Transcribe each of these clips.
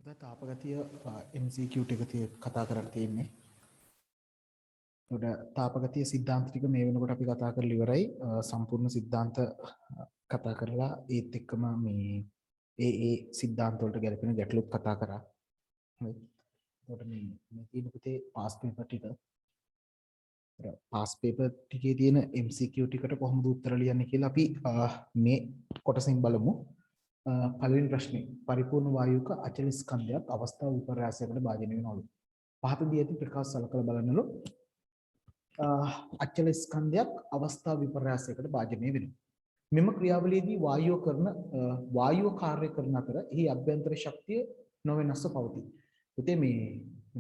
අද තාපගතිය MCQ ටික කතා කරලා තියෙන්නේ. ඒකට තාපගතිය સિદ્ધාන්ත ටික මේ වෙනකොට අපි කතා කරලා ඉවරයි. සම්පූර්ණ સિદ્ધාන්ත කතා කරලා ඒත් එක්කම මේ ඒ સિદ્ધාන්ත වලට ගැලපෙන ගැටලුත් කතා කරා. හරි. ඒකට මේ තියෙන පුතේ පාස් පේපර් ටික. පාස් පේපර් ටිකේ තියෙන MCQ ටිකට කොහොමද උත්තර ලියන්නේ කියලා අපි මේ කොටසින් බලමු. පළවෙනි ප්‍රශ්නේ පරිපූර්ණ වායුක අචල ස්කන්ධයක් අවස්ථා විපර්යාසයකට භාජනය වෙනවලු. පහතදී ඇති ප්‍රකාශ සලකලා බලනලු අචල ස්කන්ධයක් අවස්ථා විපර්යාසයකට භාජනය වෙනවා. මෙම ක්‍රියාවලියේදී වායුව කාර්ය කරන අතර එහි අභ්‍යන්තර ශක්තිය නොවෙනස්ව පවතී. උතේ මේ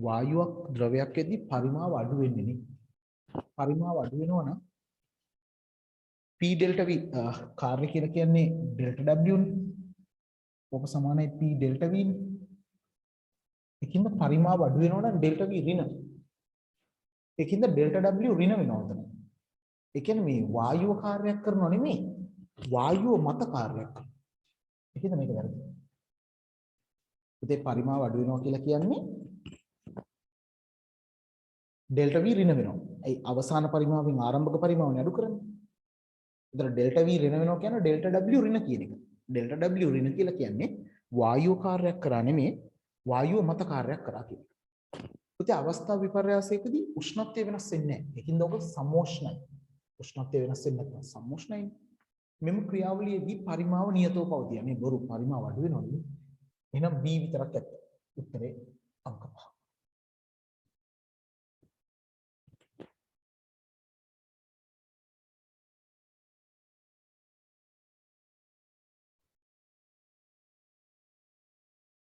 වායුවක් ද්‍රවයක් යද්දී පරිමාව අඩු වෙන්නේ නේ. පරිමාව අඩු වෙනවා නම් P delta V කාර්ය කියලා කියන්නේ delta W නේ. ඕක සමානයි P delta V නේ. ඒකින්ද පරිමාව අඩු වෙනවා නම් delta V ඍණ. ඒකින්ද delta W ඍණ වෙනවා උතන. ඒ කියන්නේ මේ වායුව කාර්යයක් කරනව නෙමෙයි. වායුව මත කාර්යයක් කරනවා. ඒකින්ද මේක වැරදි. උතේ පරිමාව අඩු වෙනවා කියලා කියන්නේ delta V ඍණ වෙනවා. ඒ අවසාන පරිමාවෙන් ආරම්භක පරිමාවනේ අඩු කරන්නේ. ඒතර delta V ඍණ වෙනවා කියන්නේ delta W ඍණ කියන එක. delta W ඍණ කියලා කියන්නේ වායුව කාර්යයක් කරා නෙමෙයි වායුව මත කාර්යයක් කරා කියන එක. ඒත් අවස්ථා විපර්යාසයකදී උෂ්ණත්වය වෙනස් වෙන්නේ නැහැ. ඒකින්ද ඔක සමෝෂ්ණයි. උෂ්ණත්වය වෙනස් වෙන්නේ නැත්නම් සමෝෂ්ණයි. මෙම ක්‍රියාවලියේදී පරිමාව නියතව පවතින. මේ බොරු පරිමාව අඩු වෙනවනේ. එහෙනම් B විතරක් ඇත්ත. උත්තරේ අංක 5.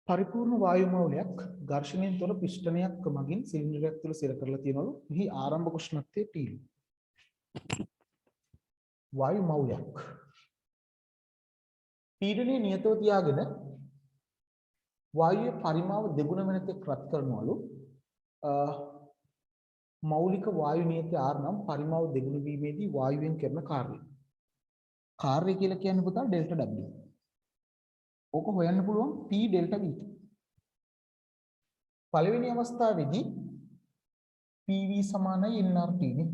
පරිපූර්ණ වායු මූලයක් ඝර්ෂණයෙන් තොර පිස්ටනයක් මගින් සිලින්ඩරයක් තුළ සිර කරලා තියෙනවලු. එහි ආරම්භක උෂ්ණත්වය T. වායු මූලයක් පීඩනය නියතව තියාගෙන වායුවේ පරිමාව දෙගුණ වෙන තෙක් රත් කරනවලු. මෞලික වායු නියතය R නම් පරිමාව දෙගුණ වීමේදී වායුවෙන් කරන කාර්යය. කාර්යය කියලා කියන්නේ පුතා ඩෙල්ටා W. ඕක හොයන්න පුළුවන් P delta V. පළවෙනි අවස්ථාවේදී PV සමානයි nRT නේ.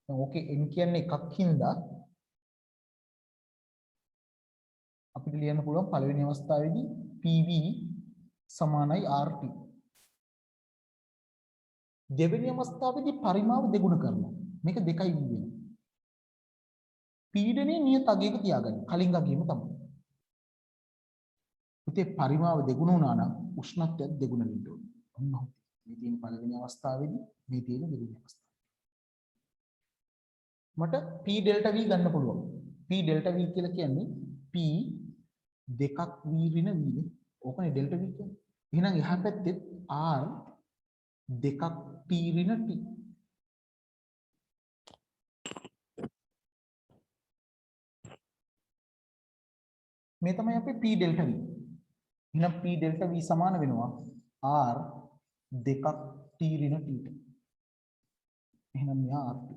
දැන් ඕකේ n කියන්නේ එකක් හින්දා අපිට ලියන්න පුළුවන් පළවෙනි අවස්ථාවේදී PV සමානයි RT. දෙවෙනි අවස්ථාවේදී පරිමාව දෙගුණ කරනවා. මේක 2යි වෙනවා. පීඩනයේ නියත අගයක තියාගන්න. කලින් අගයම තමයි. උතේ පරිමාව දෙගුණ වුණා නම් උෂ්ණත්වයත් දෙගුණ වෙන්න ඕනේ. ඔන්න මේ තියෙන පළවෙනි අවස්ථාවේදී මේ තියෙන දෙවෙනි අවස්ථාව. මට P delta V ගන්න පුළුවන්. P delta V කියලා කියන්නේ P දෙකක් V ඍණ V නේ. ඕකනේ delta V කියන්නේ. එහෙනම් එහා පැත්තේ R දෙකක් P ඍණ T. මේ තමයි අපේ P delta V. එහෙනම් P delta V සමාන වෙනවා R දෙකක් T ඍණ T. එහෙනම් මෙහා R2.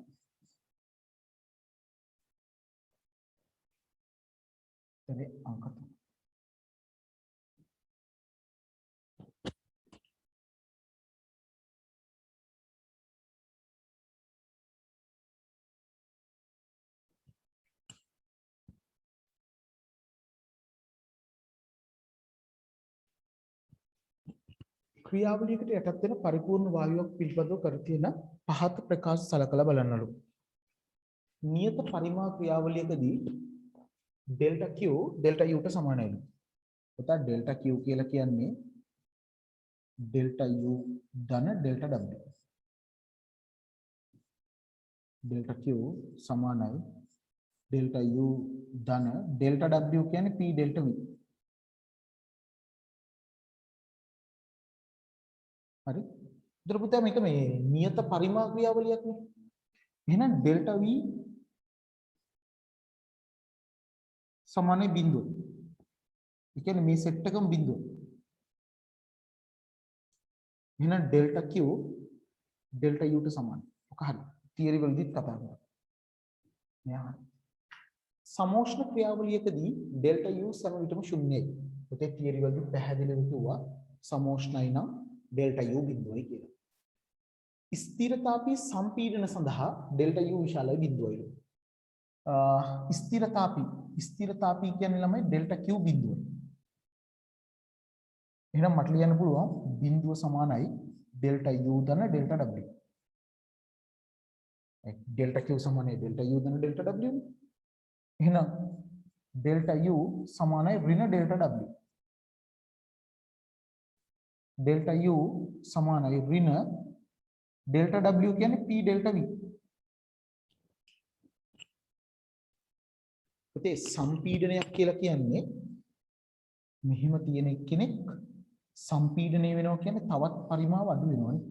එතන අංක 3. ක්‍රියාවලියකට යටත් වෙන පරිපූර්ණ වායුවක් පිළිබඳව කර තියෙන පහත ප්‍රකාශ සලකලා බලන්නලු. නියත පරිමා ක්‍රියාවලියකදී delta Q delta U ට සමානයිලු. පුතා delta Q කියලා කියන්නේ delta U ධන delta W. delta Q සමානයි delta U ධන delta W කියන්නේ P delta V. හරි. ඒතර පුතා මේක මේ නියත පරිමා ක්‍රියාවලියක් නේ. එහෙනම් delta V සමානයි බිඳුව. ඒ කියන්නේ මේ සෙට් එකම බිඳුව. එහෙනම් delta Q delta U ට සමානයි. ඔක හරි. තියරි වලදීත් කතා කරනවා. මෙයා සමෝෂ්ණ ක්‍රියාවලියකදී delta U සම විටම ශුන්‍යයි. පුතේ තියරි වලදී පැහැදිලිව කිව්වා සමෝෂ්ණයි නම් ඩෙල්ටා U බිඳුවයි කියලා. ස්ථිරතාපී සම්පීඩන සඳහා ඩෙල්ටා U විශාලයි බිඳුවයි. ස්ථිරතාපී කියන්නේ ළමයි ඩෙල්ටා Q බිඳුව. එහෙනම් මට ලියන්න පුළුවන් බිඳුව සමානයි ඩෙල්ටා U ධන ඩෙල්ටා W. ඩෙල්ටා Q සමානයි ඩෙල්ටා U ධන ඩෙල්ටා W. එහෙනම් ඩෙල්ටා U සමානයි ඍණ ඩෙල්ටා W. ඩෙල්ටා U සමානයි ඍණ ඩෙල්ටා W කියන්නේ P ඩෙල්ටා V. පුතේ සම්පීඩනයක් කියලා කියන්නේ මෙහිම තියෙන කෙනෙක් සම්පීඩනය වෙනවා කියන්නේ තවත් පරිමාව අඩු වෙනවනේ.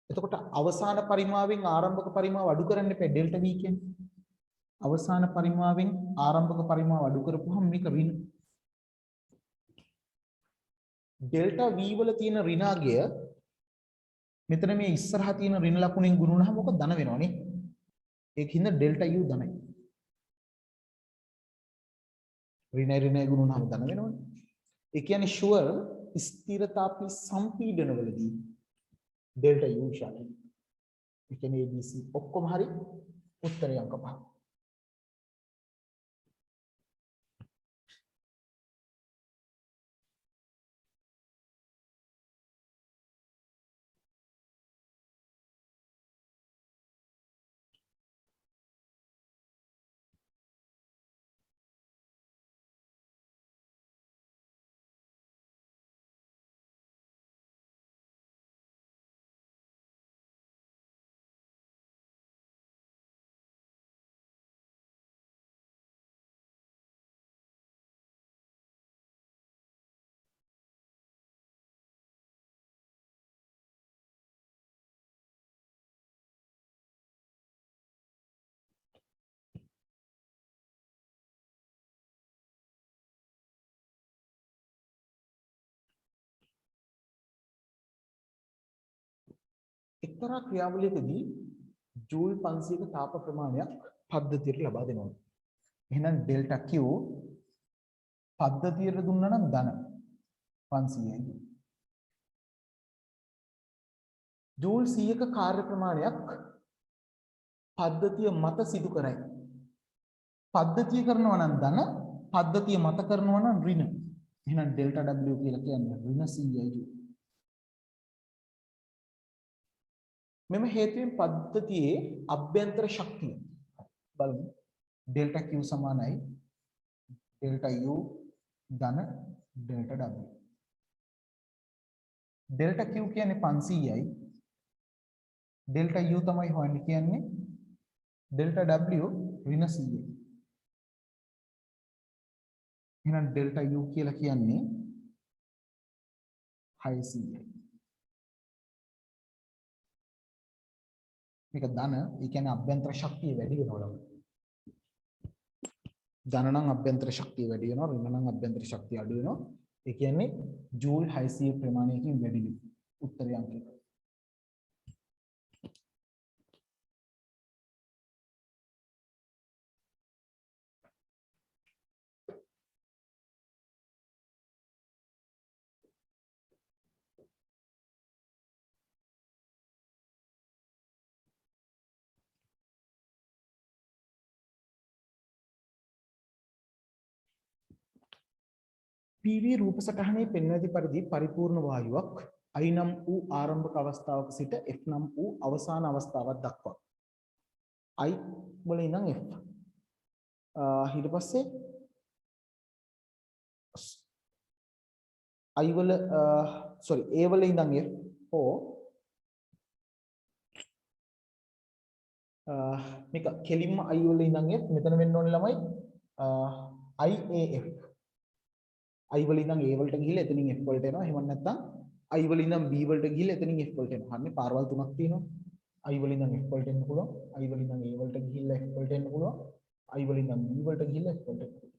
එතකොට අවසාන පරිමාවෙන් ආරම්භක පරිමාව අඩු කරන්න එපා ඩෙල්ටා V කියන්නේ. අවසාන පරිමාවෙන් ආරම්භක පරිමාව අඩු කරපුවහම මේක ඍණ. ඩෙල්ටා V වල තියෙන ඍණාගය මෙතන මේ ඉස්සරහා තියෙන ඍණ ලකුණෙන් ගුණ වුණාම මොකද ධන වෙනවනේ. ඒකින්ද ඩෙල්ටා U ධනයි. ඍණයි ගුණ වුණාම ධන වෙනවනේ. ඒ කියන්නේ ෂුවර් ස්ථිරතාපී සම්පීඩනවලදී ඩෙල්ටා U විශාලයි. ඒ කියන්නේ ABC ඔක්කොම හරි උත්තරය අංක 5. එක්තරා ක්‍රියාවලියකදී ජූල් 500ක තාප ප්‍රමාණයක් පද්ධතියට ලබා දෙනවා. එහෙනම් ඩෙල්ටා Q පද්ධතියට දුන්නා නම් ධන 500යි. ජූල් 100ක කාර්ය ප්‍රමාණයක් පද්ධතිය මත සිදු කරයි. පද්ධතිය කරනවා නම් ධන, පද්ධතිය මත කරනවා නම් ඍණ. එහෙනම් ඩෙල්ටා W කියලා කියන්නේ ඍණ 100යි. මෙම හේතුවෙන් පද්ධතියේ අභ්‍යන්තර ශක්තිය බලමු. ඩෙල්ටා Q සමානයි ඩෙල්ටා U ධන ඩෙල්ටා W. ඩෙල්ටා Q කියන්නේ 500යි. ඩෙල්ටා U තමයි හොයන්නේ කියන්නේ ඩෙල්ටා W ඍණ 100යි. එහෙනම් ඩෙල්ටා U කියලා කියන්නේ 600යි. මේක ධන, ඒ කියන්නේ අභ්‍යන්තර ශක්තිය වැඩි වෙනවා. ධන නම් අභ්‍යන්තර ශක්තිය වැඩි වෙනවා, ඍණ නම් අභ්‍යන්තර ශක්තිය අඩු වෙනවා. ඒ කියන්නේ ජූල් 600 ප්‍රමාණයකින් වැඩි වෙනවා. උත්තරය අංක 1. PV රූප සටහනේ පෙන්වන ඇති පරිදි පරිපූර්ණ වායුවක් I නම් වූ ආරම්භක අවස්ථාවක සිට F නම් වූ අවසාන අවස්ථාවක් දක්වා. I වල ඉඳන් F. ඊට පස්සේ I වල A වල ඉඳන් F හෝ මේක කෙලින්ම I වල ඉඳන් F මෙතන වෙන්න ඕනේ ළමයි IAF. I වල ඉඳන් A වලට ගිහිල්ලා එතනින් F වලට එනවා. එහෙම නැත්නම් I වල ඉඳන් B වලට ගිහිල්ලා එතනින් F වලට එනවා. හරිනේ පාරවල් තුනක් තියෙනවා. I වල ඉඳන් F වලට එන්න පුළුවන්. I වල ඉඳන් A වලට ගිහිල්ලා F වලට එන්න පුළුවන්. I වල ඉඳන් B වලට ගිහිල්ලා F වලට එන්න පුළුවන්.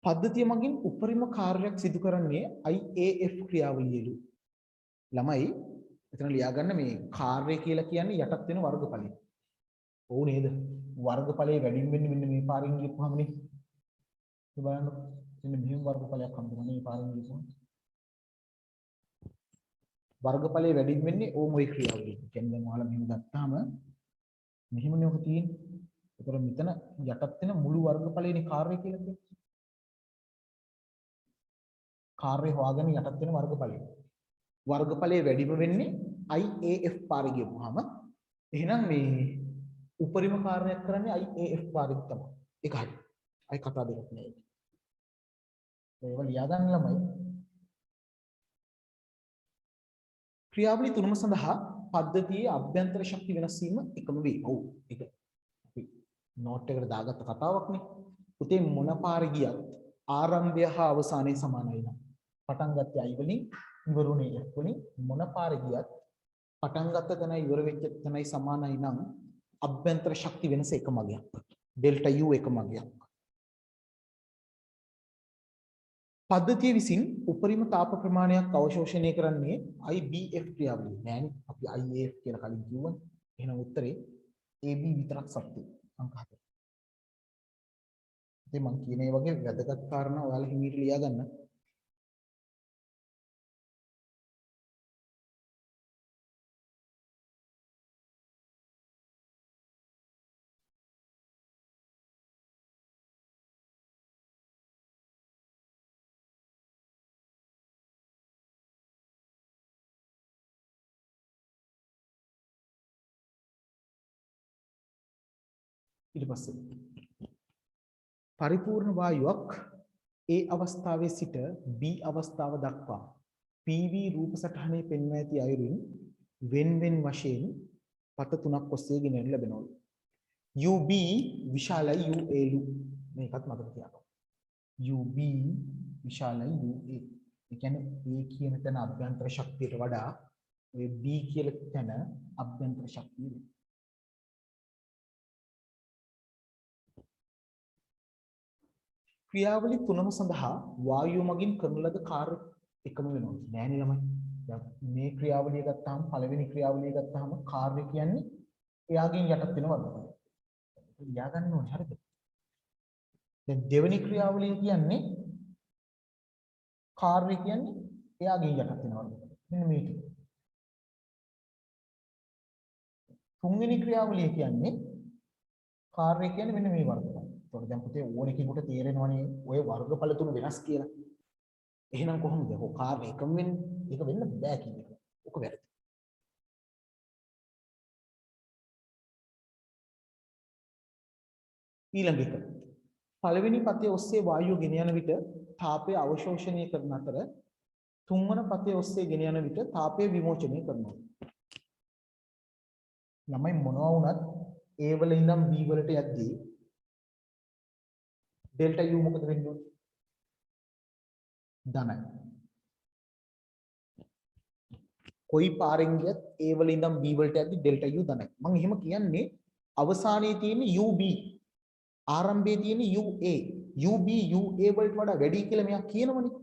පද්ධතිය මගින් උපරිම කාර්යයක් සිදු කරන්නේ IAF ක්‍රියාවලියලු. ළමයි එතන ලියා ගන්න මේ කාර්ය කියලා කියන්නේ යටත් වෙන වර්ගඵලය. ඔව් නේද? වර්ගඵලයේ වැඩිම වෙන්නේ මෙන්න මේ පාරින් ගියපුවාමනේ. ඒ බලන්න මෙන්න මෙහෙම වර්ගඵලයක් හම්බුනා මේ පාරින් ගියපුවාම. වර්ගඵලයේ වැඩිම වෙන්නේ ඕම ওই ක්‍රියාවලිය. කියන්නේ දැන් ඔයාලා මෙහෙම ගත්තාම මෙහෙමනේ ඔක තියෙන්නේ. ඒතර මෙතන යටත් වෙන මුළු වර්ගඵලයේනේ කාර්ය කියලා කියන්නේ. කාර්ය හොයාගෙන යටත් වෙන වර්ගඵලය. වර්ගඵලයේ වැඩිම වෙන්නේ IAF පාරේ ගියපුවාම. එහෙනම් මේ උපරිම කාර්යයක් කරන්නේ IAF පාරේ තමයි. ඒක හරි. අයි කතා දෙකක් නෑ. ඒවා ලියා ගන්න ළමයි. ක්‍රියාවලිය තුනම සඳහා පද්ධතියේ අභ්‍යන්තර ශක්ති වෙනස් වීම එකම වේ. ඔව්. ඒක අපි නෝට් එකට දාගත්ත කතාවක්නේ. පුතේ මොන පාරේ ගියත් ආරම්භය හා අවසානයේ සමානයි නම්. පටන් ගත්තේ I වලින් ඉවරුනේ F වලින් මොන පාරේ ගියත් පටන් ගත්ත තැනයි ඉවර වෙච්ච තැනයි සමානයි නම් අභ්‍යන්තර ශක්ති වෙනස එකම අගයක්. ඩෙල්ටා U එකම අගයක්. පද්ධතිය විසින් උපරිම තාප ප්‍රමාණයක් අවශෝෂණය කරන්නේ IBF ක්‍රියාවලිය. නෑනේ අපි IAF කියලා කලින් කිව්වනේ. එහෙනම් උත්තරේ AB විතරක් සත්‍යයි. අංක 4. ඉතින් මම කියන ඒ වගේ වැදගත් කාරණා ඔයාලා හිමීට ලියා ගන්න. ඊට පස්සේ පරිපූර්ණ වායුවක් A අවස්ථාවේ සිට B අවස්ථාව දක්වා PV රූප සටහනේ පෙන්වා ඇති අයුරින් වෙන් වශයෙන් පත තුනක් ඔස්සේ ගෙනෙනු ලැබෙනවා. UB විශාලයි UA ලු මේකත් මතක තියාගන්න. UB විශාලයි UA. ඒ කියන්නේ A කියන තැන අභ්‍යන්තර ශක්තියට වඩා ඔය B කියලා තැන අභ්‍යන්තර ශක්තිය. ක්‍රියාවලිය තුනම සඳහා වායුව මගින් කරන ලද කාර්ය එකම වෙනවා. නෑනේ ළමයි. දැන් මේ ක්‍රියාවලිය ගත්තාම පළවෙනි ක්‍රියාවලිය ගත්තාම කාර්ය කියන්නේ එයාගෙන් යටත් වෙන වර්ගඵලය. ලියා ගන්න ඕනේ හරිද? දැන් දෙවෙනි ක්‍රියාවලිය කියන්නේ කාර්ය කියන්නේ එයාගෙන් යටත් වෙන වර්ගඵලය. මෙන්න මේක. තුන්වෙනි ක්‍රියාවලිය කියන්නේ කාර්ය කියන්නේ මෙන්න මේ වර්ගඵලය. ඒතකොට දැන් පුතේ ඕනෙකෙකුට තේරෙනවනේ ඔය වර්ගඵල තුන වෙනස් කියලා. එහෙනම් කොහොමද? ඔය කාර්ය එකම වෙන්නේ? ඒක වෙන්න බෑ කියන එක. ඔක වැරදි. ඊළඟ එක. පළවෙනි පතේ ඔස්සේ වායුව ගෙන යන විට තාපය අවශෝෂණය කරන අතර තුන්වන පතේ ඔස්සේ ගෙන යන විට තාපය විමෝචනය කරනවා. ළමයි මොනවා වුණත් A වල ඉඳන් B වලට යද්දී ඩෙල්ටා U මොකද වෙන්නේ? ධනයි. කොයි පාරෙන් ගියත් A වල ඉඳන් B වලට යද්දී ඩෙල්ටා U ධනයි. මම එහෙම කියන්නේ අවසානයේ තියෙන UB ආරම්භයේ තියෙන UA UB UA වලට වඩා වැඩි කියලා මෙයා කියනවනේ.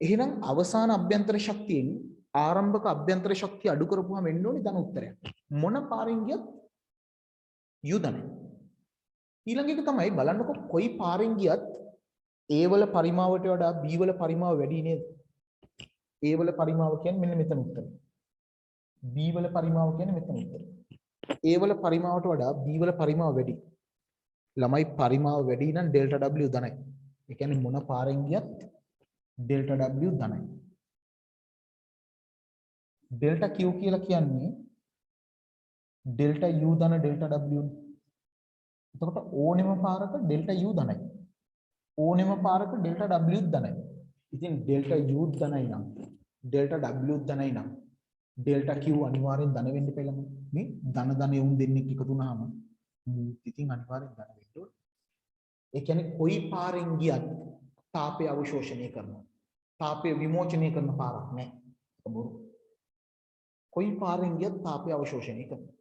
එහෙනම් අවසාන අභ්‍යන්තර ශක්තියෙන් ආරම්භක අභ්‍යන්තර ශක්තිය අඩු කරපුවාම එන්න ඕනේ ධන උත්තරයක්. මොන පාරෙන් ගියත් U ධනයි. ඊළඟ එක තමයි බලන්නකො කොයි පාරෙන් ගියත් A වල පරිමාවට වඩා B වල පරිමාව වැඩි නේද? A වල පරිමාව කියන්නේ මෙන්න මෙතන උත්තරය. B වල පරිමාව කියන්නේ මෙතන උත්තරය. A වල පරිමාවට වඩා B වල පරිමාව වැඩි. ළමයි පරිමාව වැඩි නම් ඩෙල්ටා W ධනයි. ඒ කියන්නේ මොන පාරෙන් ගියත් ඩෙල්ටා W ධනයි. ඩෙල්ටා Q කියලා කියන්නේ ඩෙල්ටා U ධන ඩෙල්ටා W. එතකොට ඕනෙම පාරක ඩෙල්ටා U ධනයි. ඕනෙම පාරක ඩෙල්ටා W ධනයි. ඉතින් ඩෙල්ටා U ධනයි නම් ඩෙල්ටා W ධනයි නම් ඩෙල්ටා Q අනිවාර්යෙන් ධන වෙන්න පෙළම. මේ ධන යොමු දෙන්නේ එකතු වුණාම ඉතින් අනිවාර්යෙන් ධන වෙන්න ඕනේ. ඒ කියන්නේ කොයි පාරෙන් ගියත් තාපය අවශෝෂණය කරනවා. තාපය විමෝචනය කරන පාරක් නෑ. බොරු. කොයි පාරෙන් ගියත් තාපය අවශෝෂණය කරනවා.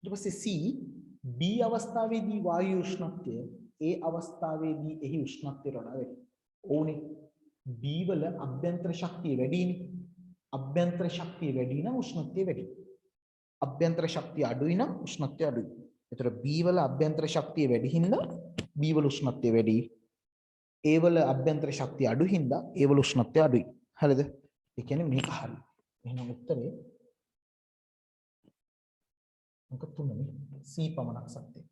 ඊට පස්සේ C B අවස්ථාවේදී වායු උෂ්ණත්වය A අවස්ථාවේදී එහි උෂ්ණත්වයට වඩා වැඩි. ඕනේ B වල අභ්‍යන්තර ශක්තිය වැඩිනේ. අභ්‍යන්තර ශක්තිය වැඩි නම් උෂ්ණත්වය වැඩි. අභ්‍යන්තර ශක්තිය අඩුයි නම් උෂ්ණත්වය අඩුයි. ඒතර B වල අභ්‍යන්තර ශක්තිය වැඩි හින්දා B වල උෂ්ණත්වය වැඩි. A වල අභ්‍යන්තර ශක්තිය අඩු හින්දා A වල උෂ්ණත්වය අඩුයි. හරිද? ඒ කියන්නේ මේක හරි. එහෙනම් උත්තරේ අංක 3 නේ. C පමණක් සත්‍යයි.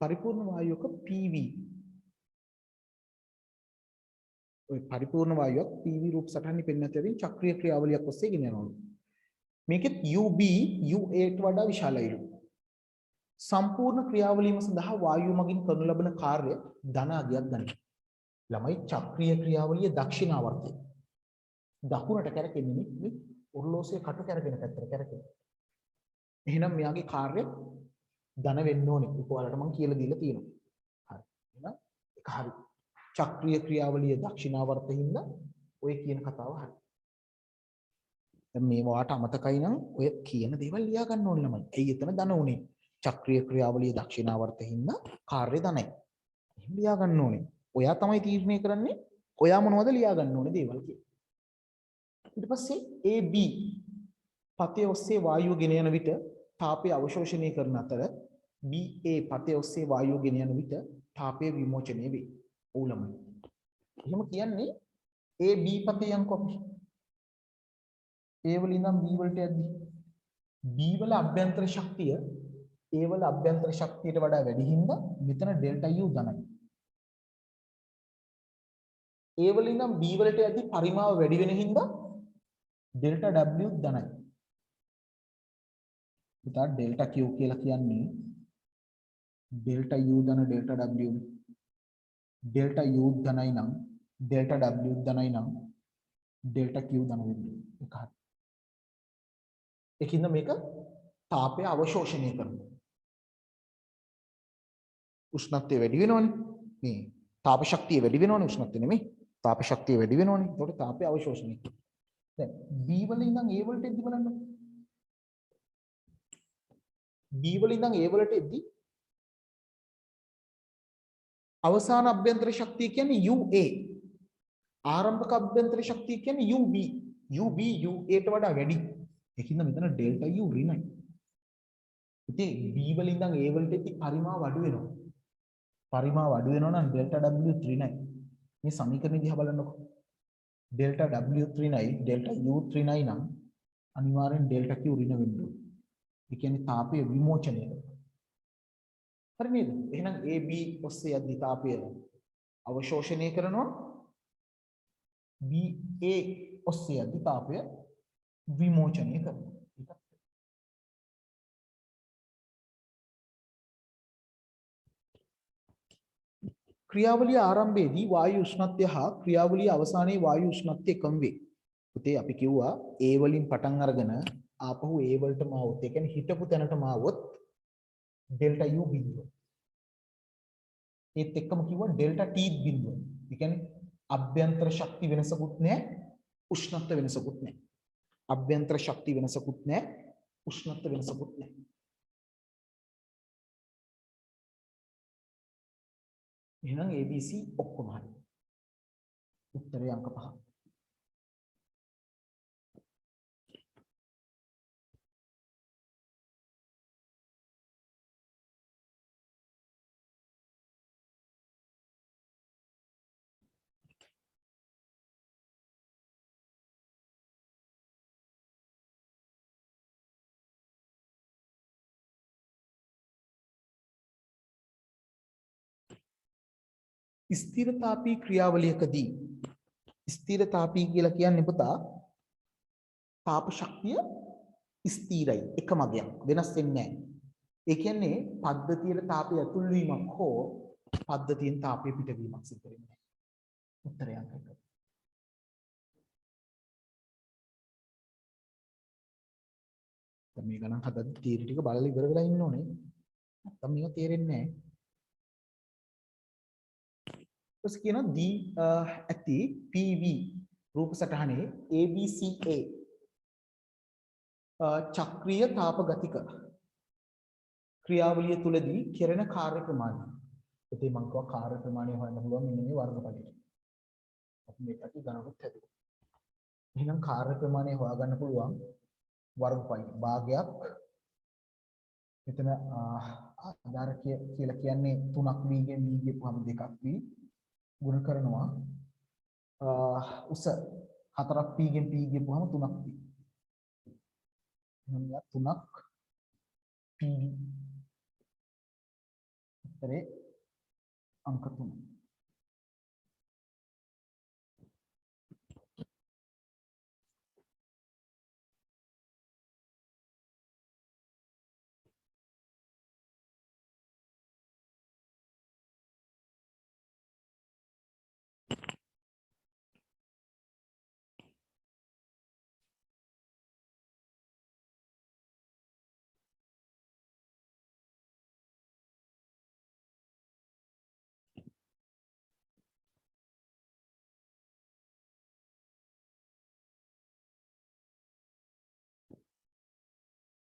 පරිපූර්ණ වායුවක PV ඔය පරිපූර්ණ වායුවක් PV රූප සටහනේ පෙන්වන්න තියෙන චක්‍රීය ක්‍රියාවලියක් ඔස්සේ ගෙන යනවලු. මේකෙත් UB UAට වඩා විශාලයිලු. සම්පූර්ණ ක්‍රියාවලියම සඳහා වායුව මගින් කරනු ලබන කාර්ය ධන අගයක් ගනියි. ළමයි චක්‍රීය ක්‍රියාවලිය දක්ෂිනාවර්තය. දකුණට කැරකෙන්නේ මේ ඔර්ලෝසුවේ කට කැරගෙන පැත්තට කැරකෙන. එහෙනම් මෙයාගේ කාර්ය ධන වෙන්න ඕනේ. ඒක ඔයාලට මම කියලා දීලා තියෙනවා. හරි. එහෙනම් ඒක හරි. චක්‍රීය ක්‍රියාවලිය දක්ෂිනාවර්තයින්ද ඔය කියන කතාව හරි. දැන් මේ වාට අමතකයි නම් ඔය කියන දේවල් ලියා ගන්න ඕනේ ළමයි. ඇයි එතන ධන උනේ? චක්‍රීය ක්‍රියාවලිය දක්ෂිනාවර්තයින්ද කාර්ය ධනයි. එහෙම ලියා ගන්න ඕනේ. ඔයා තමයි තීරණය කරන්නේ ඔයා මොනවද ලියා ගන්න ඕනේ දේවල් කියලා. ඊට පස්සේ AB පතේ ඔස්සේ වායුව ගෙන යන විට තාපය අවශෝෂණය කරන අතර BA පතේ ඔස්සේ වායුව ගෙන යන විට තාපය විමෝචනය වේ. ඌලම. එහෙම කියන්නේ AB පතේ යම් කොපි. A වල ඉඳන් B වලට යද්දි B වල අභ්‍යන්තර ශක්තිය A වල අභ්‍යන්තර ශක්තියට වඩා වැඩි හින්දා මෙතන ඩෙල්ටා U ධනයි. A වල ඉඳන් B වලට යද්දි පරිමාව වැඩි වෙන හින්දා ඩෙල්ටා W ධනයි. පුතා ඩෙල්ටා Q කියලා කියන්නේ ඩෙල්ටා U ධන ඩෙල්ටා W. ඩෙල්ටා U ධනයි නම් ඩෙල්ටා W ධනයි නම් ඩෙල්ටා Q ධන වෙන්නේ. ඒක හරි. ඒකින්ද මේක තාපය අවශෝෂණය කරනවා. උෂ්ණත්වය වැඩි වෙනවනේ. මේ තාප ශක්තිය වැඩි වෙනවනේ උෂ්ණත්වය නෙමෙයි. තාප ශක්තිය වැඩි වෙනවනේ. ඒකට තාපය අවශෝෂණය කරනවා. දැන් B වල ඉඳන් A වලට එද්දි බලන්න. B වල ඉඳන් A වලට එද්දි අවසාන අභ්‍යන්තර ශක්තිය කියන්නේ UA. ආරම්භක අභ්‍යන්තර ශක්තිය කියන්නේ UB. UB UA ට වඩා වැඩි. ඒකින්ද මෙතන ඩෙල්ටා U ඍණයි. ඉතින් B වල ඉඳන් A වලට එද්දි පරිමාව අඩු වෙනවා. පරිමාව අඩු වෙනවා නම් ඩෙල්ටා W ඍණයි. මේ සමීකරණය දිහා බලන්නකො. ඩෙල්ටා W ඍණයි ඩෙල්ටා U ඍණයි නම් අනිවාර්යෙන් ඩෙල්ටා Q ඍණ වෙන්න ඕනේ. ඒ කියන්නේ තාපය විමෝචනය වෙනවා. හරි නේද? එහෙනම් AB ඔස්සේ යද්දි තාපය අවශෝෂණය කරනවා. BA ඔස්සේ යද්දි තාපය විමෝචනය කරනවා. ක්‍රියාවලිය ආරම්භයේදී වායු උෂ්ණත්වය හා ක්‍රියාවලිය අවසානයේ වායු උෂ්ණත්වය එකම වේ. පුතේ අපි කිව්වා A වලින් පටන් අරගෙන ආපහු A වලටම આવොත් ඒ කියන්නේ හිටපු තැනටම આવොත් ඩෙල්ටා U බිඳුව. ඒත් එක්කම කිව්වා ඩෙල්ටා T බිඳුව. ඒ කියන්නේ අභ්‍යන්තර ශක්ති වෙනසකුත් නැහැ උෂ්ණත්ව වෙනසකුත් නැහැ. අභ්‍යන්තර ශක්ති වෙනසකුත් නැහැ උෂ්ණත්ව වෙනසකුත් නැහැ. එහෙනම් ABC ඔක්කොම හරි. උත්තරේ අංක 5. ස්ථිරතාපී ක්‍රියාවලියකදී ස්ථිරතාපී කියලා කියන්නේ පුතා තාප ශක්තිය ස්ථිරයි එක මගයක් වෙනස් වෙන්නේ නැහැ. ඒ කියන්නේ පද්ධතියේ තාපය ඇතුල් වීමක් හෝ පද්ධතියෙන් තාපය පිටවීමක් සිදු වෙන්නේ නැහැ. උත්තරය අංක 1. දැන් මේ ගණන් හදද්දි තීර ටික බලලා ඉවර වෙලා ඉන්න ඕනේ. නැත්තම් මේක තේරෙන්නේ නැහැ. ඊට කියනවා දී ඇති PV රූප සටහනේ ABCA චක්‍රීය තාපගතික ක්‍රියාවලිය තුලදී කෙරෙන කාර්ය ප්‍රමාණය. ඒකේ මම කියවා කාර්ය ප්‍රමාණය හොයන්න පුළුවන් මෙන්න මේ වර්ගඵලයට. අපි මේකට ගණනුත් හැදුවා. එහෙනම් කාර්ය ප්‍රමාණය හොයාගන්න පුළුවන් වර්ගඵල භාගයක්. මෙතන ආධාරකය කියලා කියන්නේ 3ක් v ගෙන් v ගියපුවම 2ක් v ගුණ කරනවා උස 4ක් p ගෙන් p ගියපුවම 3ක් p. එහෙනම් 3ක් p උත්තරේ अंक 3.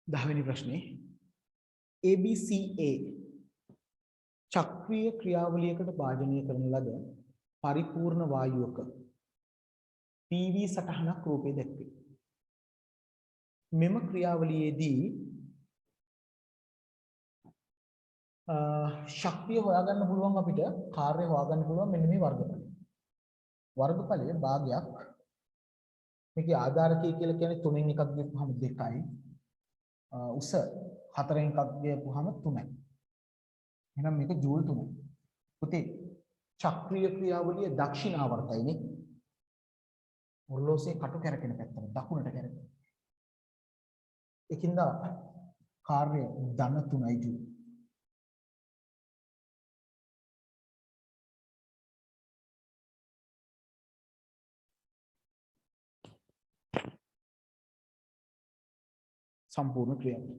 දහවෙනි ප්‍රශ්නේ ABCA චක්‍රීය ක්‍රියාවලියකට භාජනය කරන ලද පරිපූර්ණ වායුවක PV සටහනක් රූපේ දැක්වේ. මෙම ක්‍රියාවලියේදී ශක්තිය හොයාගන්න පුළුවන් අපිට කාර්ය හොයාගන්න පුළුවන් මෙන්න මේ වර්ගඵලය. වර්ගඵලයේ භාගයක් මේකේ ආධාරකය කියලා කියන්නේ 3න් එකක් ගියපුවාම 2යි. උස 4න් එකක් ගියපුවාම 3යි. එහෙනම් මේක ජූල් 3යි. පුතේ චක්‍රීය ක්‍රියාවලිය දක්ෂිනාවර්තයිනේ. ඔර්ලෝසයේ කටු කැරකෙන පැත්තට දකුණට කැරකෙන. ඒකින්ද කාර්ය ධන 3යි ජූල්. संपूर्ण क्रियावली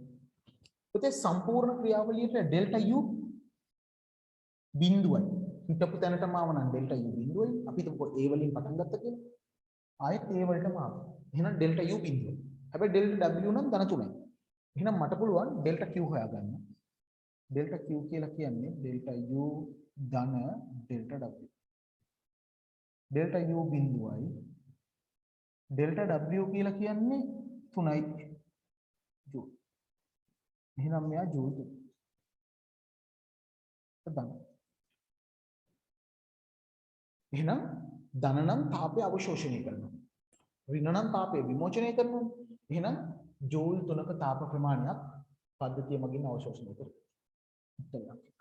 पुते संपूर्ण क्रियावलिයට डेल्टा u බිඳුවයි හිටපු තැනටම ආව නම් डेल्टा u බිඳුවයි අපි හිතමුකෝ a වලින් පටන් ගත්ත කියලා ආයෙත් a වලටම ආවා එහෙනම් डेल्टा u බිඳුවයි හැබැයි डेल्टा w නම් ධන 3යි එහෙනම් මට පුළුවන් डेल्टा q හොයාගන්න डेल्टा q කියලා කියන්නේ डेल्टा u ධන डेल्टा w डेल्टा u බිඳුවයි डेल्टा w කියලා කියන්නේ 3යි जूल එහෙනම් මෙයා ජූල් 3 ධන එහෙනම් ධන නම් තාපය අවශෝෂණය කරනවා ඍණ නම් තාපය විමෝචනය කරනවා එහෙනම් ජූල් 3ක තාප ප්‍රමාණයක් පද්ධතිය මගින් අවශෝෂණය කරනවා උත්තරයක්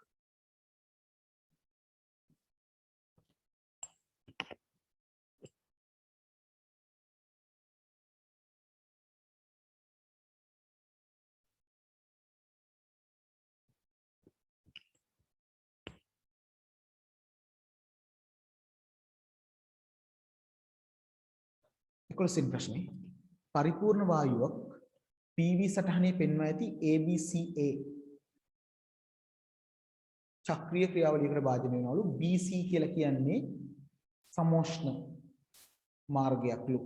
11 ප්‍රශ්නේ පරිපූර්ණ වායුවක් PV සටහනේ පෙන්වා ඇති ABCA චක්‍රීය ක්‍රියාවලියකට භාජනය වෙනවලු BC කියලා කියන්නේ සමෝෂ්ණ මාර්ගයක්ලු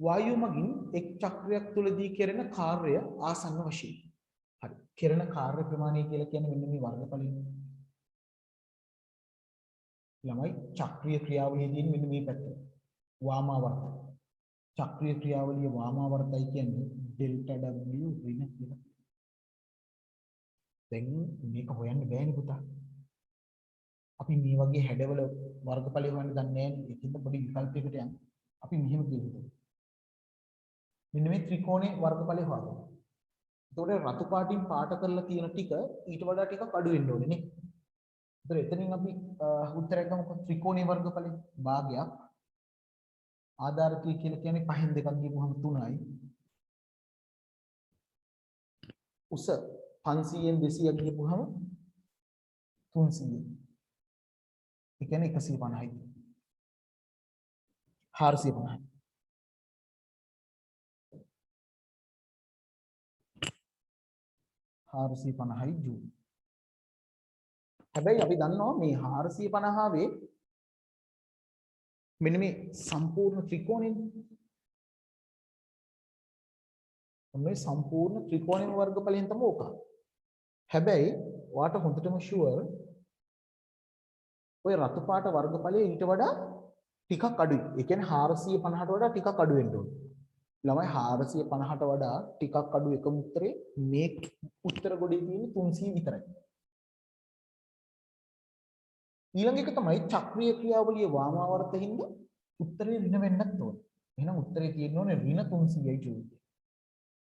වායුව මගින් එක් චක්‍රයක් තුලදී කෙරෙන කාර්ය ආසන්න වශයෙන් හරි කෙරෙන කාර්ය ප්‍රමාණය කියලා කියන්නේ මෙන්න මේ වර්ගඵලය ළමයි චක්‍රීය ක්‍රියාවලියේදී මෙන්න මේ පැත්ත වාමාවර්ත චක්‍රීය ක්‍රියාවලිය වාමාවර්තයි කියන්නේ ඩෙල්ටා W ඍණ කියලා දැන් මේක හොයන්න බෑනේ පුතා අපි මේ වගේ හැඩවල වර්ගඵලය හොයන්න දන්නේ නැහැ ඒකින්ද පොඩි විකල්පයකට යන්න අපි මෙහෙම කියමු මෙන්න මේ ත්‍රිකෝණේ වර්ගඵලය හොයන්න එතකොට රතු පාටින් පාට කරලා තියෙන ටික ඊට වඩා ටිකක් අඩු වෙන්න ඕනේ නේ. ඒතර එතනින් අපි උත්තරයක් ගමුකෝ ත්‍රිකෝණීය වර්ගඵලය භාගයක් ආධාරකය කියලා කියන්නේ 5න් 2ක් ගිහුවම 3යි. උස 500න් 200ක් ගිහුවම 300. ඒ කියන්නේ 150යි 450යි. ජූල්. හැබැයි අපි දන්නවා මේ 450 මෙන්න මේ සම්පූර්ණ ත්‍රිකෝණෙනේ. මේ සම්පූර්ණ ත්‍රිකෝණෙම වර්ගඵලයෙන් තමයි ඕක. හැබැයි ඔයාට හොඳටම ෂුවර් ඔය රතු පාට වර්ගඵලය ඊට වඩා ටිකක් අඩුයි. ඒ කියන්නේ 450ට වඩා ටිකක් අඩු වෙන්න ඕනේ. ළමයි 450ට වඩා ටිකක් අඩු එකම උත්තරේ මේ උත්තර ගොඩේ තියෙන්නේ 300 විතරයි. ඊළඟ එක තමයි චක්‍රීය ක්‍රියාවලියේ වාමාවර්තහින්ද උත්තරේ ඍණ වෙන්නත් ඕනේ. එහෙනම් උත්තරේ තියෙන්න ඕනේ ඍණ 300යි ජූල්.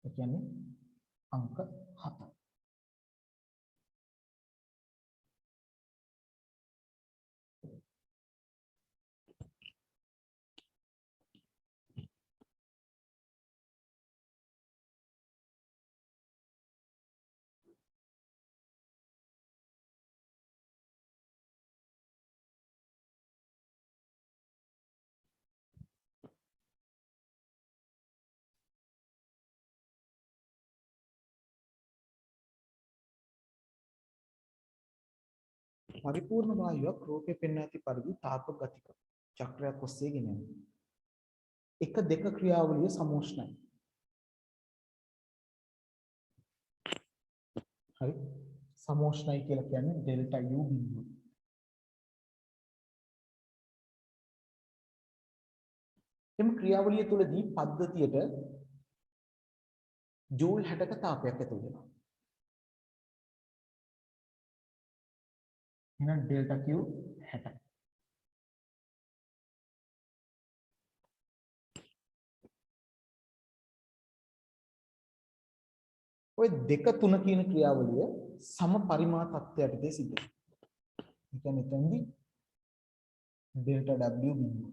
ඒ කියන්නේ අංක 7. පරිපූර්ණ වායුවක් රූපේ පෙන්වා ඇති පරිදි තාප ගතික චක්‍රයක් ඔස්සේ ගෙන යනවා. 1 2 ක්‍රියාවලිය සමෝෂ්ණයි. හරි. සමෝෂ්ණයි කියලා කියන්නේ ඩෙල්ටා U බිඳුව. එම ක්‍රියාවලිය තුලදී පද්ධතියට ජූල් 60ක තාපයක් ඇතුල් වෙනවා. එහෙනම් ඩෙල්ටා Q 60. ඔය 2 3 කියන ක්‍රියාවලිය සම පරිමා තත්ත්වයටදී සිද්ධ වෙනවා. ඒ කියන්නේ එතනදී ඩෙල්ටා W බිඳුව.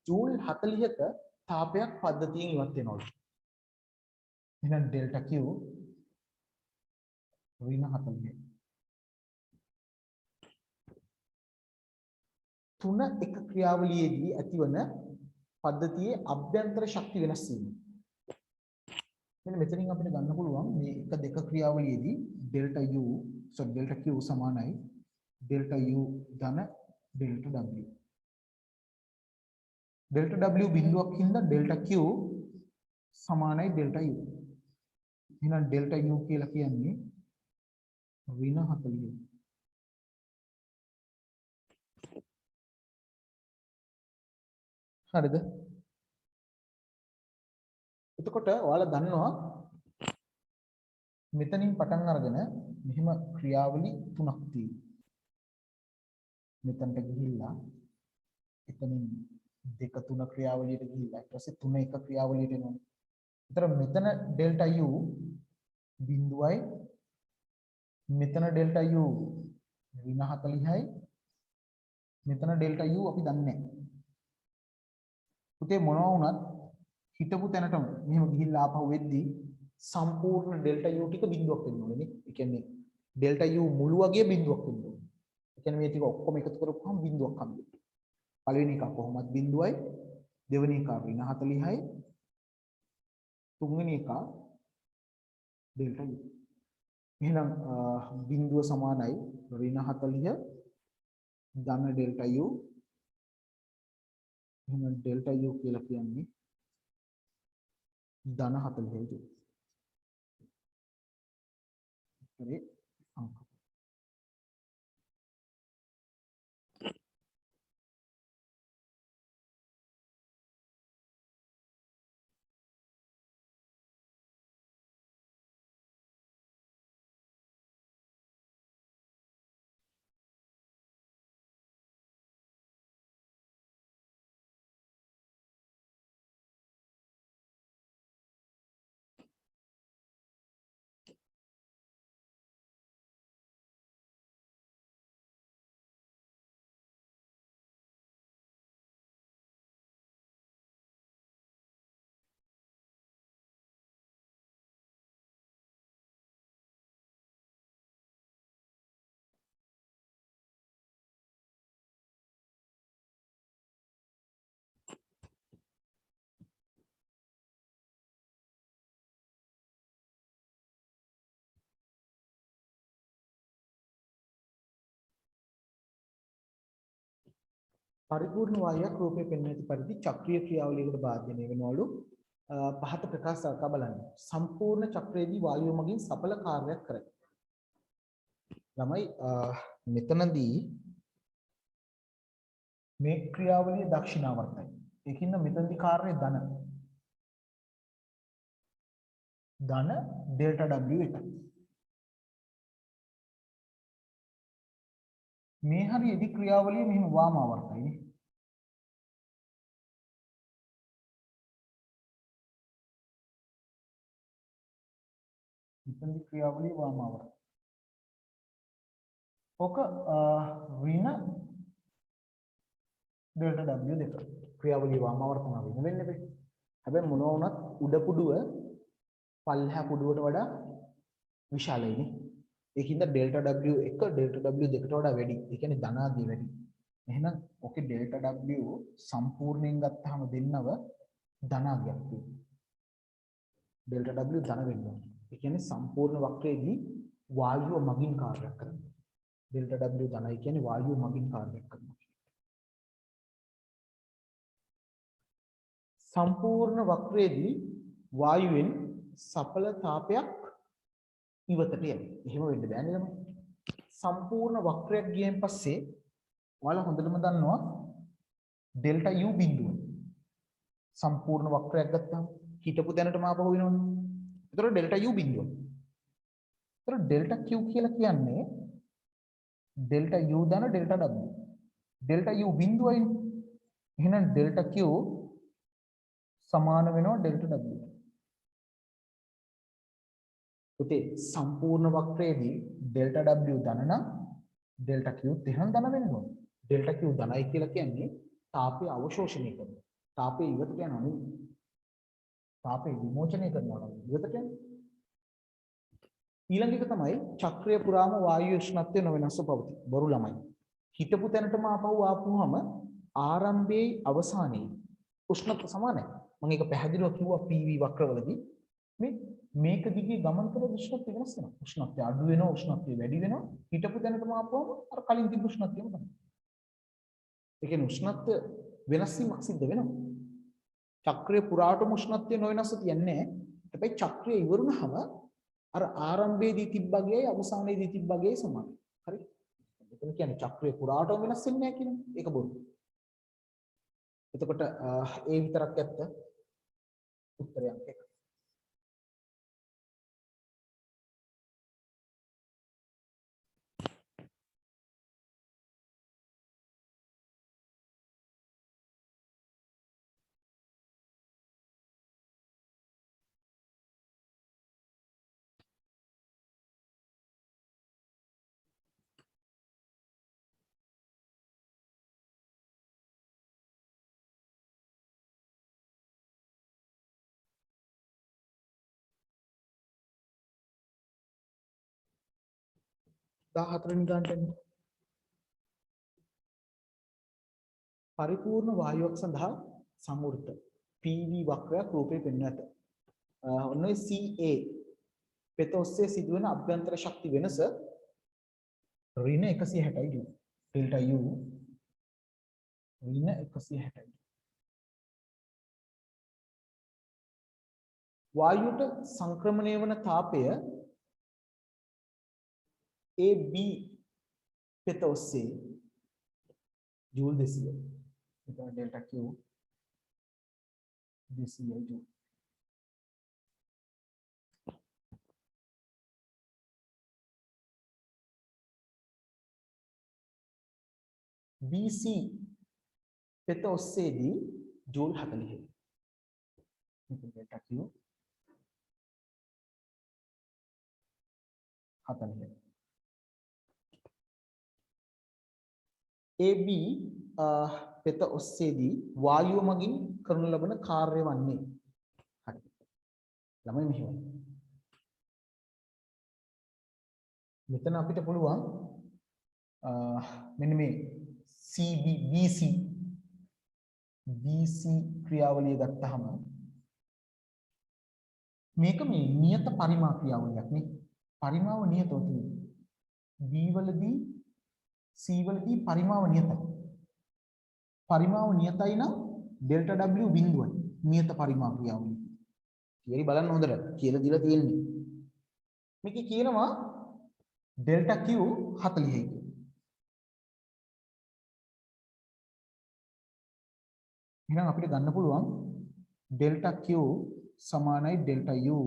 ජූල් 40ක තාපයක් පද්ධතියෙන් ඉවත් වෙනවා. එහෙනම් ඩෙල්ටා Q ඍණ 40. 3 එක ක්‍රියාවලියේදී ඇතිවන පද්ධතියේ අභ්‍යන්තර ශක්ති වෙනස් වීම. මෙන්න මෙතනින් අපිට ගන්න පුළුවන් මේ 1 2 ක්‍රියාවලියේදී ඩෙල්ටා Q සමානයි ඩෙල්ටා U ධන ඩෙල්ටා W. ඩෙල්ටා W බිඳුවක් හින්දා ඩෙල්ටා Q සමානයි ඩෙල්ටා U. එහෙනම් ඩෙල්ටා U කියලා කියන්නේ ඍණ 40. හරිද? එතකොට ඔයාලා දන්නවා මෙතනින් පටන් අරගෙන මෙහිම ක්‍රියාවලි 3ක් තියෙනවා. මෙතනට ගිහිල්ලා එතනින් 2 3 ක්‍රියාවලියට ගිහිල්ලා ඊට පස්සේ 3 1 ක්‍රියාවලියට එනවා. ඒතර මෙතන ඩෙල්ටා U බිඳුවයි මෙතන ඩෙල්ටා U ඍණ 40යි මෙතන ඩෙල්ටා U අපි දන්නේ නැහැ. පුතේ මොනවා වුණත් හිටපු තැනටම මෙහෙම ගිහිල්ලා ආපහු වෙද්දී සම්පූර්ණ ඩෙල්ටා U ටික බිඳුවක් වෙන්න ඕනේ නේ. ඒ කියන්නේ ඩෙල්ටා U මුළු වගේ බිඳුවක් වෙන්න ඕනේ. ඒ කියන්නේ මේ ටික ඔක්කොම එකතු කරපුවම බිඳුවක් හම්බෙනවා. පළවෙනි එක කොහොමද බිඳුවයි දෙවෙනි එක ඍණ 40යි තුන්වෙනි එක ඩෙල්ටා U. එහෙනම් බිඳුව සමානයි ඍණ 40 ධන ඩෙල්ටා U. එහෙනම් ඩෙල්ටා U කියලා කියන්නේ ධන 40 හරි අංක. පරිපූර්ණ වායයක් රූපේ පෙන්වන ඇති පරිදි චක්‍රීය ක්‍රියාවලියකට භාජනය වෙනවලු පහත ප්‍රකාශ කරලා බලන්න. සම්පූර්ණ චක්‍රයේදී වායුව මගින් සඵල කාර්යයක් කරයි. ළමයි මෙතනදී මේ ක්‍රියාවලිය දක්ෂිනාවර්තයි. ඒකින්ද මෙතනදී කාර්යය ධන ඩෙල්ටා W එකයි. මේ හරියේදී ක්‍රියාවලිය මෙහෙම වාමාවර්තයි නේ. මෙතනදී ක්‍රියාවලිය වාමාවර්තයි. ඔක ඍණ ඩෙල්ටා W දෙක. ක්‍රියාවලිය වාමාවර්තන වෙන්නේ බෑ. හැබැයි මොනවා වුණත් උඩ පුඩුව පල්ලෙහා පුඩුවට වඩා විශාලයිනේ. ඒකින්ද ඩෙල්ටා W එක ඩෙල්ටා W දෙකට වඩා වැඩි. ඒ කියන්නේ ධනාදී වැඩි. එහෙනම් ඔකේ ඩෙල්ටා W සම්පූර්ණයෙන් ගත්තාම දෙන්නව ධනාගයක් තියෙනවා. ඩෙල්ටා W ධන වෙනවා. ඒ කියන්නේ සම්පූර්ණ වක්‍රයේදී වායුව මගින් කාර්යයක් කරනවා. ඩෙල්ටා W ධනයි කියන්නේ වායුව මගින් කාර්යයක් කරනවා. සම්පූර්ණ වක්‍රයේදී වායුවෙන් සඵල තාපයක් ඉවතට යන්නේ. එහෙම වෙන්න බෑනේ ළමයි. සම්පූර්ණ වක්‍රයක් ගියන් පස්සේ ඔයාලා හොඳටම දන්නවා ඩෙල්ටා U බිඳුව. සම්පූර්ණ වක්‍රයක් ගත්තාම හිටපු තැනටම ආපහු වෙනවනේ. ඒතර ඩෙල්ටා U බිඳුව. ඒතර ඩෙල්ටා Q කියලා කියන්නේ ඩෙල්ටා U ධන ඩෙල්ටා W. Delta U බිඳුවයිනේ. එහෙනම් ඩෙල්ටා Q සමාන වෙනවා ඩෙල්ටා W. උතේ සම්පූර්ණ වක්‍රයේදී ඩෙල්ටා W ධන නම් ඩෙල්ටා Q තෙහන් ධන වෙන්න ඕනේ. ඩෙල්ටා Q ධනයි කියලා කියන්නේ තාපය අවශෝෂණය කරනවා. තාපය ඉවතට යනවා නෙවෙයි. තාපය විමෝචනය කරනවා නම් ඉවතට යනවා. ඊළඟ එක තමයි චක්‍රය පුරාම වායු උෂ්ණත්වය නොවෙනස්ව පවතී. බොරු ළමයි. හිටපු තැනටම ආපුවාම ආරම්භයේ අවසානයේ උෂ්ණත්ව සමානයි. මම ඒක පැහැදිලිව කිව්වා PV වක්‍රවලදී. මේක දිගේ ගමන් කරන උෂ්ණත්වය වෙනස් වෙනවා. උෂ්ණත්වය අඩු වෙනවා, උෂ්ණත්වය වැඩි වෙනවා. හිටපු තැනටම ආපුවම අර කලින් තිබු උෂ්ණත්වයම තමයි. ඒ කියන්නේ උෂ්ණත්වය වෙනස් වීමක් සිද්ධ වෙනවා. චක්‍රය පුරාටම උෂ්ණත්වය නොවෙනස්ව තියන්නේ නැහැ. හැබැයි චක්‍රය ඉවරුනහම අර ආරම්භයේදී තිබ්බගේ අවසානයේදී තිබ්බගේ සමානයි. හරි? එතන කියන්නේ චක්‍රය පුරාටම වෙනස් වෙන්නේ නැහැ කියන්නේ. ඒක බොරු. එතකොට ඒ විතරක් ඇත්ත. උත්තරයක් එක. පරිපූර්ණ වායුවක් සඳහා සමෘත PV වක්‍රයක් රූපේ පෙන්වන ඇත. ඔන්නේ CA පෙත ඔස්සේ සිදුවන අභ්‍යන්තර ශක්ති වෙනස ඍණ 160යි ජූල්. ඩෙල්ටා U ඍණ 160යි. වායුවට සංක්‍රමණය වන තාපය AB පෙත ඔස්සේ ජූල් 200. එතන ඩෙල්ටා Q 200 ජූල්. BC පෙත ඔස්සේදී ජූල් 40. මෙතන ඩෙල්ටා Q 40. AB පෙත ඔස්සේදී වායුව මගින් කරනු ලබන කාර්ය වන්නේ. හරි. ළමයි මෙහෙම. මෙතන අපිට පුළුවන් මෙන්න මේ CB BC ක්‍රියාවලිය ගත්තාම මේක මේ නියත පරිමා ක්‍රියාවලියක් නේ. පරිමාව නියතව තියෙනවා. B වලදී C වලදී පරිමාව නියතයි. පරිමාව නියතයි නම් ඩෙල්ටා W බිඳුවයි. නියත පරිමාව ක්‍රියාවලිය. ඉතින් බලන්න හොඳට කියලා දීලා තියෙන්නේ. මේකේ කියනවා ඩෙල්ටා Q 40යි කියලා. එහෙනම් අපිට ගන්න පුළුවන් ඩෙල්ටා Q සමානයි ඩෙල්ටා U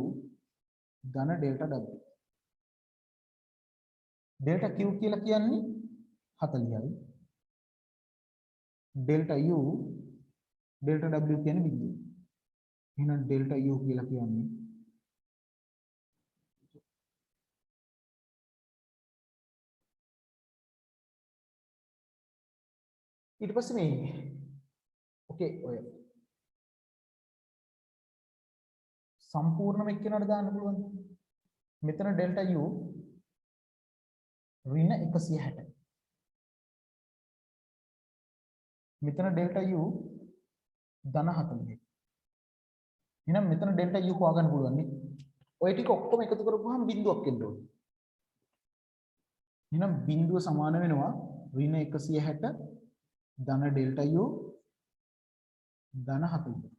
ධන ඩෙල්ටා W. ඩෙල්ටා Q කියලා කියන්නේ 40යි. ඩෙල්ටා U ඩෙල්ටා W කියන්නේ බිඳුව. එහෙනම් ඩෙල්ටා U කියලා කියන්නේ ඊට පස්සේ මේ ඕකේ ඔය සම්පූර්ණම එක්කෙනාට දාන්න පුළුවන්. මෙතන ඩෙල්ටා U ඍණ 160. මෙතන ඩෙල්ටා U ධන 40. එහෙනම් මෙතන ඩෙල්ටා U හොයාගන්න පුළුවන් නේ. ඔය ටික ඔක්කොම එකතු කරපුවාම බිඳුවක් එන්න ඕනේ. එහෙනම් බිඳුව සමාන වෙනවා ඍණ 160 ධන ඩෙල්ටා U ධන 40.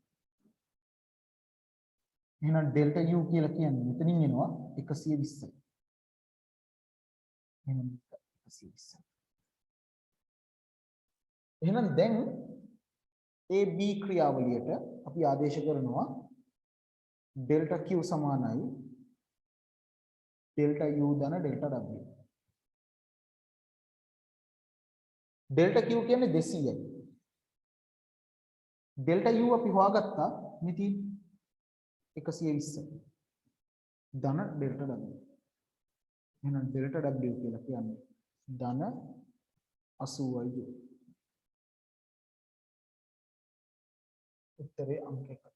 එහෙනම් ඩෙල්ටා U කියලා කියන්නේ මෙතනින් එනවා 120යි. එහෙනම් 120යි. එහෙනම් දැන් AB ක්‍රියාවලියට අපි ආදේශ කරනවා ඩෙල්ටා Q සමානයි ඩෙල්ටා U ධන ඩෙල්ටා W. ඩෙල්ටා Q කියන්නේ 200යි. ඩෙල්ටා U අපි හොයාගත්තා මිති 120යි. ධන ඩෙල්ටා W. එහෙනම් ඩෙල්ටා W කියලා කියන්නේ ධන 80යි. උත්තරේ අංක 1.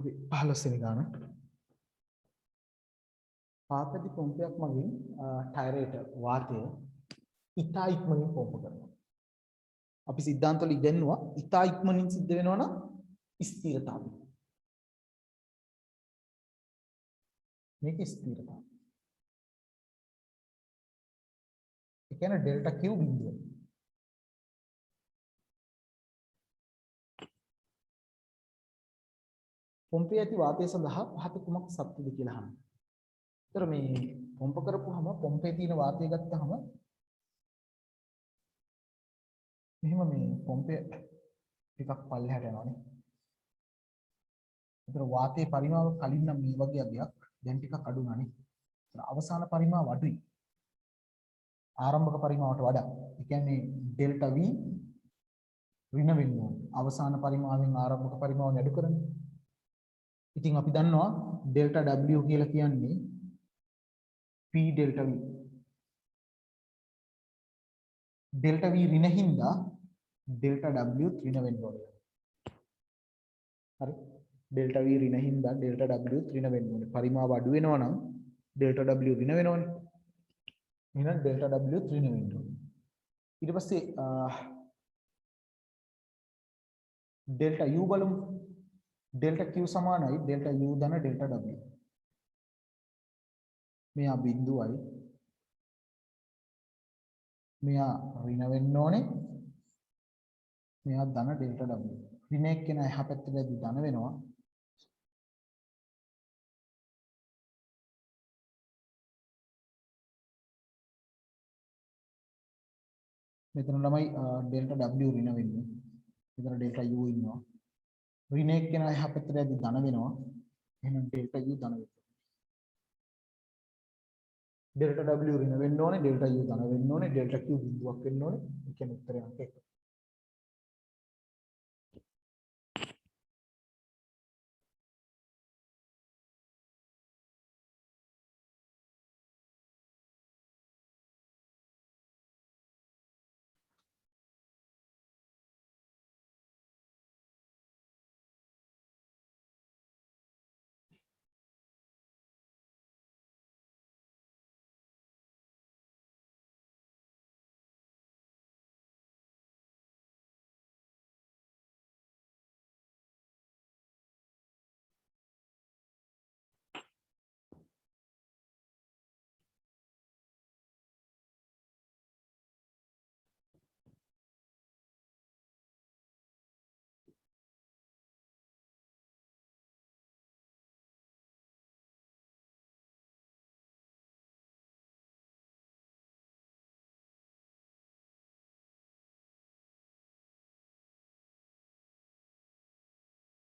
අපි 15 වෙනි ගාන. පාපති පොම්පයක් මගින් ටයරේට වාතය ඉතා ඉක්මනින් පොම්ප කරනවා. අපි සිද්ධාන්ත වල ඉගෙනුවා ඉතා ඉක්මනින් සිද්ධ වෙනවා නම් ස්ථිරතාවය. මේක ස්ථිරතාවය. ඒ කියන්නේ ඩෙල්ටා Q බිඳුව. පොම්පේ ඇති වාතය සඳහා පහත කුමක් සත්‍යද කියලා අහනවා. ඒතර මේ පොම්ප කරපුවාම පොම්පේ තියෙන වාතය ගත්තාම මෙහෙම මේ පොම්පේ ටිකක් පල්ලෙහාට යනවානේ. ඒතර වාතයේ පරිමාව කලින් නම් මේ වගේ අගයක් දැන් ටිකක් අඩු වුණානේ. ඒතර අවසාන පරිමාව අඩුයි. ආරම්භක පරිමාවට වඩා. ඒ කියන්නේ ඩෙල්ටා V ඍණ වෙන්න ඕනේ. අවසාන පරිමාවෙන් ආරම්භක පරිමාව අඩු කරන්නේ. ඉතින් අපි දන්නවා ඩෙල්ටා W කියලා කියන්නේ P delta V. Delta V ඍණ හින්දා ඩෙල්ටා W ඍණ වෙන්න ඕනේ. හරි. ඩෙල්ටා V ඍණ හින්දා ඩෙල්ටා W ඍණ වෙන්න ඕනේ. පරිමාව අඩු වෙනවා නම් ඩෙල්ටා W ඍණ වෙනවනේ. එහෙනම් ඩෙල්ටා W ඍණ වෙන්න ඕනේ. ඊට පස්සේ ඩෙල්ටා U බලමු. ඩෙල්ටා Q සමානයි ඩෙල්ටා U ධන ඩෙල්ටා W. මෙයා බිඳුවයි. මෙයා ඍණ වෙන්න ඕනේ. මෙයා ධන ඩෙල්ටා W. ඍණ එක්කෙනා එහා පැත්තටදී ධන වෙනවා. මෙතන ළමයි ඩෙල්ටා W ඍණ වෙන්නේ. මෙතන ඩෙල්ටා U ඉන්නවා. ඍණ එක්කෙනා එහා පැත්තටදී ධන වෙනවා. එහෙනම් ඩෙල්ටා U ධන වෙනවා. ඩෙල්ටා W ඍණ වෙන්න ඕනේ, ඩෙල්ටා U ධන වෙන්න ඕනේ, ඩෙල්ටා Q බිඳුවක් වෙන්න ඕනේ. ඒ කියන්නේ උත්තරය අංක 1.